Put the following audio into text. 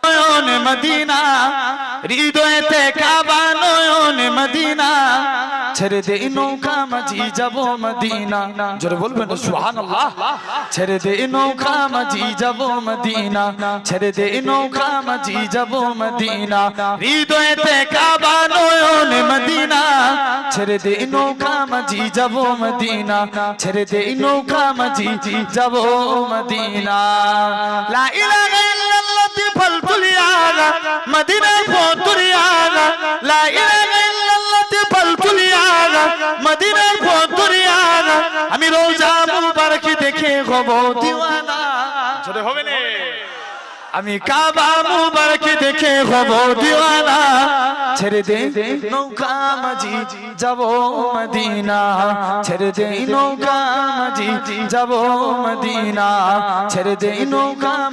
নয়ন Medina হৃদয়েতে কাবা নয়ন Medina ছেড়ে দে নৌকা মাঝি যাব মদিনা জোরে বলবেন সুবহানাল্লাহ ছেড়ে দে নৌকা মাঝি যাব মদিনা ছেড়ে দে নৌকা মাঝি যাব মদিনা হৃদয়েতে কাবা নয়ন মদিনা ছেড়ে দে নৌকা মাঝি যাব মদিনা ছেড়ে দে নৌকা মাঝি যাব মদিনা লা ইলাহা ইল্লাল্লাহ ফল তুলিয়াগা মদিনা ফতুরিয়াগা লা ইলাহা ইল্লাল্লাহ ফল তুলিয়াগা মদিনা ফতুরিয়াগা আমি রোজা মুবারক দেখে হব দিওয়ানা জোরে হবে না আমি কাবা মুবারক দেখে হব দিওয়ানা ছেড়ে দে নৌকা মাঝি যাব মদিনা ছেড়ে দে নৌকা মাঝি যাব মদিনা ছেড়ে দে নৌকা